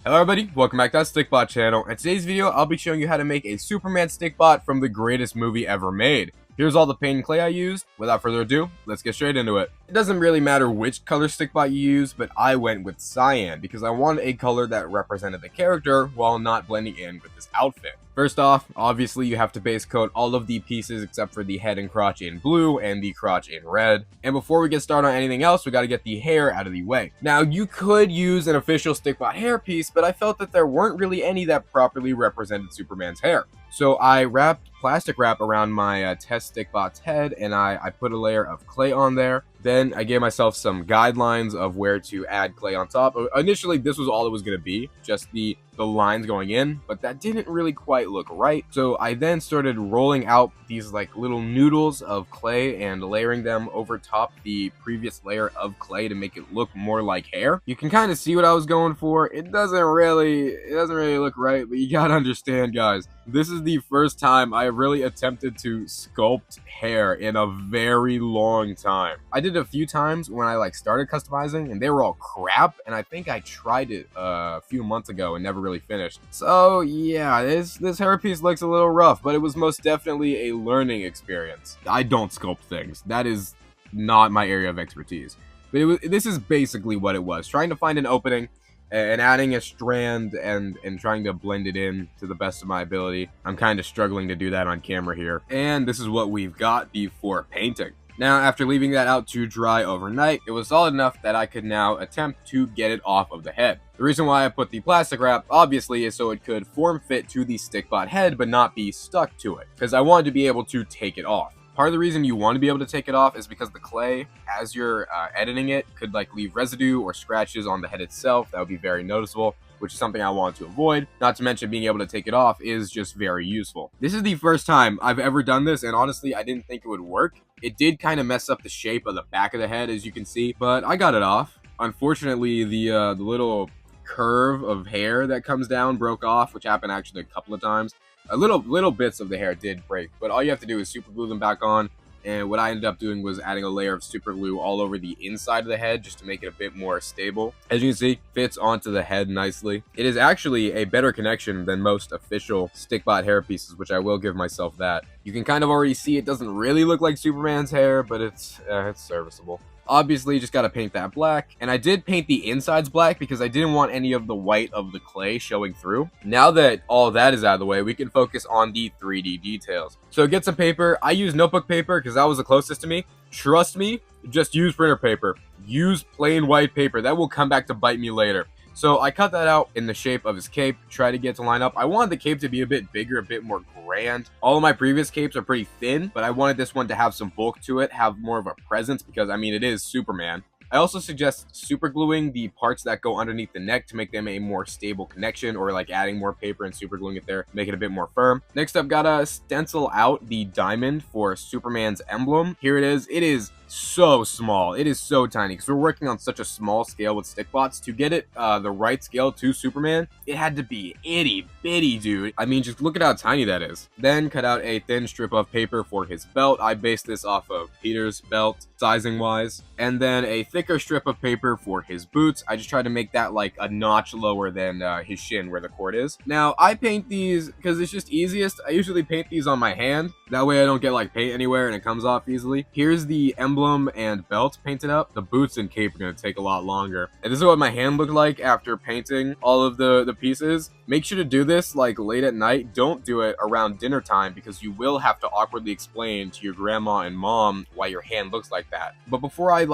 Hello everybody, welcome back to the Stikbot channel. In today's video, I'll be showing you how to make a Superman Stikbot from the greatest movie ever made. Here's all the paint and clay I used. Without further ado, let's get straight into it. It doesn't really matter which color Stikbot you use, but I went with cyan because I wanted a color that represented the character while not blending in with his outfit. First off, obviously you have to base coat all of the pieces except for the head and crotch in blue and the crotch in red. And before we get started on anything else, we got to get the hair out of the way. Now, you could use an official Stikbot hair piece, but I felt that there weren't really any that properly represented Superman's hair. So I wrapped plastic wrap around my test Stikbot's head, and I put a layer of clay on there. Then I gave myself some guidelines of where to add clay on top. Initially, this was all it was going to be, just the lines going in, but that didn't really quite look right. So I then started rolling out these like little noodles of clay and layering them over top the previous layer of clay to make it look more like hair. You can kind of see what I was going for. It doesn't really look right, but you gotta understand, guys, this is the first time I really attempted to sculpt hair in a very long time. I did a few times when I started customizing and they were all crap, and I think I tried it a few months ago and never really finished. So yeah, this hairpiece looks a little rough, but it was most definitely a learning experience. I don't sculpt things. That is not my area of expertise. But this is basically what it was. Trying to find an opening and adding a strand and trying to blend it in to the best of my ability. I'm kind of struggling to do that on camera here. And this is what we've got before painting. Now, after leaving that out to dry overnight, it was solid enough that I could now attempt to get it off of the head. The reason why I put the plastic wrap, obviously, is so it could form fit to the Stikbot head but not be stuck to it, because I wanted to be able to take it off. Part of the reason you want to be able to take it off is because the clay, as you're editing it, could leave residue or scratches on the head itself. That would be very noticeable, which is something I want to avoid. Not to mention being able to take it off is just very useful. This is the first time I've ever done this, and honestly, I didn't think it would work. It did kind of mess up the shape of the back of the head, as you can see, but I got it off. Unfortunately, the little curve of hair that comes down broke off, which happened actually a couple of times. Little bits of the hair did break, but all you have to do is super glue them back on. And what I ended up doing was adding a layer of super glue all over the inside of the head just to make it a bit more stable. As you can see, fits onto the head nicely. It is actually a better connection than most official Stikbot hair pieces, which I will give myself that. You can kind of already see it doesn't really look like Superman's hair, but it's serviceable. Obviously, just got to paint that black. And I did paint the insides black because I didn't want any of the white of the clay showing through. Now that all that is out of the way, we can focus on the 3D details. So get some paper. I use notebook paper because that was the closest to me. Trust me, just use printer paper. Use plain white paper. That will come back to bite me later. So I cut that out in the shape of his cape, try to get to line up. I wanted the cape to be a bit bigger, a bit more grand. All of my previous capes are pretty thin, but I wanted this one to have some bulk to it, have more of a presence, because I mean, it is Superman. I also suggest super gluing the parts that go underneath the neck to make them a more stable connection, or adding more paper and super gluing it there, make it a bit more firm. Next up, gotta stencil out the diamond for Superman's emblem. Here it is. It is so small. It is so tiny because we're working on such a small scale with Stikbots. To get it the right scale to Superman, it had to be itty bitty, dude. I mean, just look at how tiny that is. Then cut out a thin strip of paper for his belt. I based this off of Peter's belt sizing wise, and then a thicker strip of paper for his boots. I just tried to make that a notch lower than his shin where the cord is. Now I paint these because it's just easiest. I usually paint these on my hand, that way I don't get paint anywhere and it comes off easily. Here's the emblem and belt painted up. The boots and cape are going to take a lot longer. And this is what my hand looked like after painting all of the pieces. Make sure to do this late at night. Don't do it around dinner time because you will have to awkwardly explain to your grandma and mom why your hand looks like that. But before I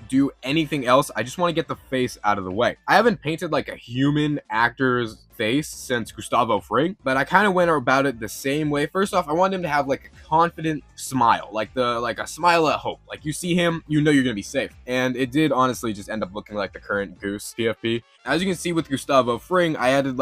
do anything else, I just want to get the face out of the way. I haven't painted a human actor's face since Gustavo Fring, but I kind of went about it the same way. First off, I wanted him to have a confident smile, a smile of hope. You see him, you know you're gonna be safe. And it did honestly just end up looking like the current Goose PFP. As you can see with Gustavo Fring, I added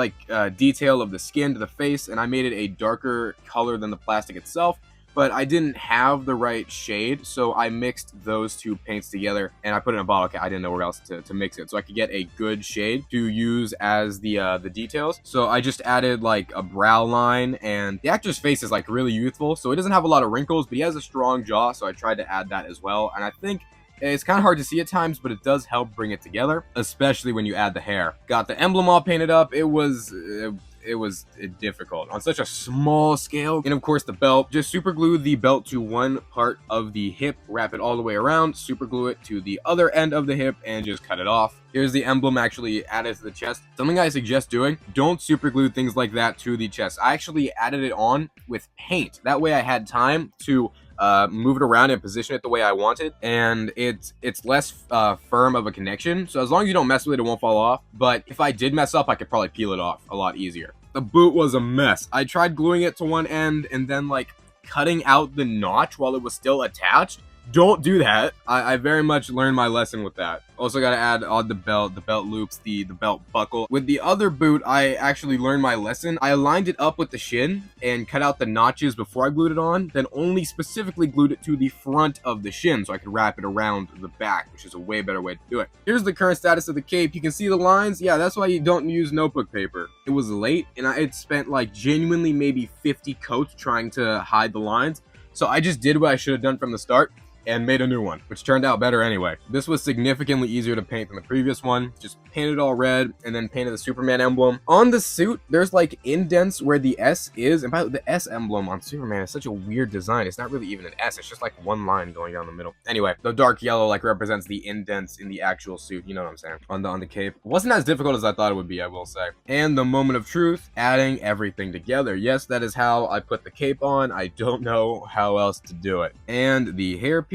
detail of the skin to the face, and I made it a darker color than the plastic itself. But I didn't have the right shade, so I mixed those two paints together and I put it in a bottle cap. I didn't know where else to mix it, so I could get a good shade to use as the details. So I just added a brow line, and the actor's face is really youthful, so he doesn't have a lot of wrinkles, but he has a strong jaw, so I tried to add that as well. And I think It's kind of hard to see at times, but it does help bring it together, especially when you add the hair. Got the emblem all painted up. It was difficult on such a small scale. And of course the belt, just super glue the belt to one part of the hip, wrap it all the way around, super glue it to the other end of the hip, and just cut it off. Here's the emblem actually added to the chest. Something I suggest doing, don't super glue things like that to the chest. I actually added it on with paint. That way I had time to move it around and position it the way I wanted, and it's less firm of a connection, so as long as you don't mess with it, it won't fall off. But if I did mess up, I could probably peel it off a lot easier. The boot was a mess. I tried gluing it to one end and then like cutting out the notch while it was still attached. Don't do that. I very much learned my lesson with that. Also got to add on the belt loops, the belt buckle. With the other boot, I actually learned my lesson. I aligned it up with the shin and cut out the notches before I glued it on, then only specifically glued it to the front of the shin so I could wrap it around the back, which is a way better way to do it. Here's the current status of the cape. You can see the lines. Yeah, that's why you don't use notebook paper. It was late, and I had spent like genuinely maybe 50 coats trying to hide the lines. So I just did what I should have done from the start and made a new one, which turned out better anyway. This was significantly easier to paint than the previous one. Just painted all red and then painted the Superman emblem. On the suit, there's like indents where the S is, and by the S emblem on Superman is such a weird design. It's not really even an S, it's just like one line going down the middle. Anyway, the dark yellow like represents the indents in the actual suit, you know what I'm saying, on the cape. It wasn't as difficult as I thought it would be, I will say. And the moment of truth, adding everything together. Yes, that is how I put the cape on. I don't know how else to do it. And the hairpiece,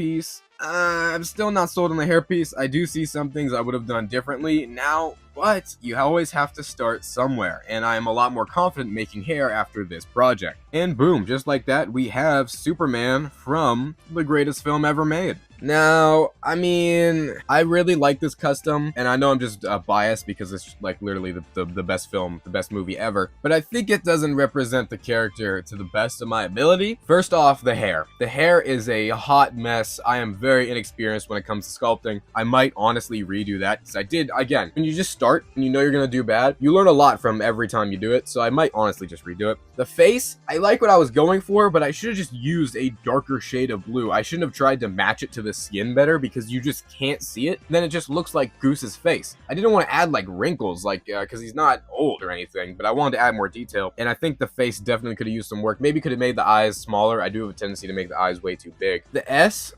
I'm still not sold on the hairpiece. I do see some things I would have done differently now, but you always have to start somewhere, and I am a lot more confident making hair after this project. And boom, just like that, we have Superman from the greatest film ever made. Now, I mean, I really like this custom, and I know I'm just biased because it's like literally the best film, the best movie ever, but I think it doesn't represent the character to the best of my ability. First off, the hair. The hair is a hot mess. I am very inexperienced when it comes to sculpting. I might honestly redo that, because I did, again, when you just start and you know you're gonna do bad, you learn a lot from every time you do it, so I might honestly just redo it. The face, I like what I was going for, but I should have just used a darker shade of blue. I shouldn't have tried to match it to the skin better, because you just can't see it. Then it just looks like Goose's face. I didn't want to add like wrinkles, like because he's not old or anything, but I wanted to add more detail, and I think the face definitely could have used some work. Maybe could have made the eyes smaller. I do have a tendency to make the eyes way too big. The S,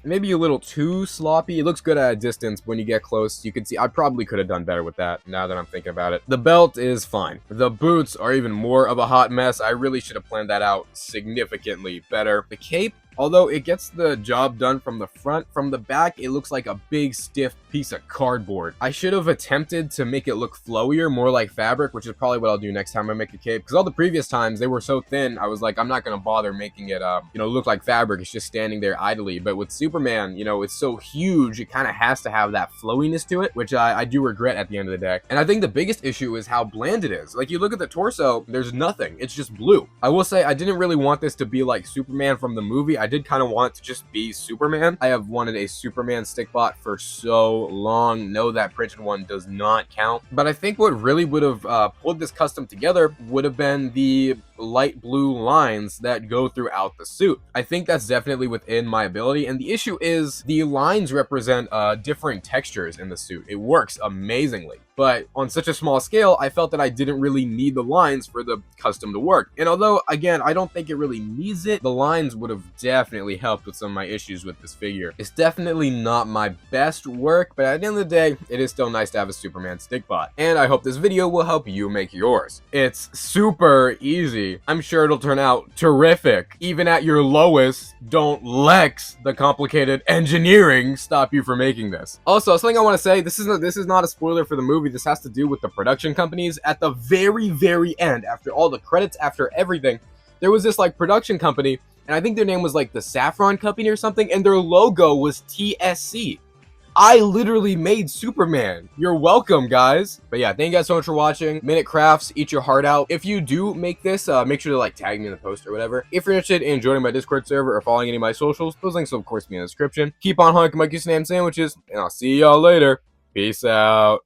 maybe a little too sloppy. It looks good at a distance, but when you get close, you can see I probably could have done better with that now that I'm thinking about it. The belt is fine. The boots are even more of a hot mess. I really should have planned that out significantly better. The cape, although it gets the job done from the front, from the back, it looks like a big stiff piece of cardboard. I should have attempted to make it look flowier, more like fabric, which is probably what I'll do next time I make a cape, because all the previous times they were so thin, I was like, I'm not gonna bother making it, look like fabric. It's just standing there idly. But with Superman, it's so huge, it kind of has to have that flowiness to it, which I do regret at the end of the day. And I think the biggest issue is how bland it is. Like, you look at the torso, there's nothing. It's just blue. I will say, I didn't really want this to be like Superman from the movie. I did kind of want it to just be Superman. I have wanted a Superman Stikbot for so long. No, that printed one does not count. But I think what really would have pulled this custom together would have been the light blue lines that go throughout the suit. I think that's definitely within my ability, and the issue is the lines represent different textures in the suit. It works amazingly, but on such a small scale, I felt that I didn't really need the lines for the custom to work. And although, again, I don't think it really needs it, the lines would have definitely helped with some of my issues with this figure. It's definitely not my best work, but at the end of the day, it is still nice to have a Superman Stikbot. And I hope this video will help you make yours. It's super easy. I'm sure it'll turn out terrific. Even at your lowest, don't let the complicated engineering stop you from making this. Also, something I want to say, this is not a spoiler for the movie. This has to do with the production companies. At the very, very end, after all the credits, after everything, there was this like production company, and I think their name was like the Saffron Company or something, and their logo was TSC. I literally made Superman. You're welcome, guys. But yeah, thank you guys so much for watching. Minute Crafts, eat your heart out. If you do make this, make sure to like tag me in the post or whatever. If you're interested in joining my Discord server or following any of my socials, those links will of course be in the description. Keep on honking my GooseHamlin sandwiches, and I'll see y'all later. Peace out.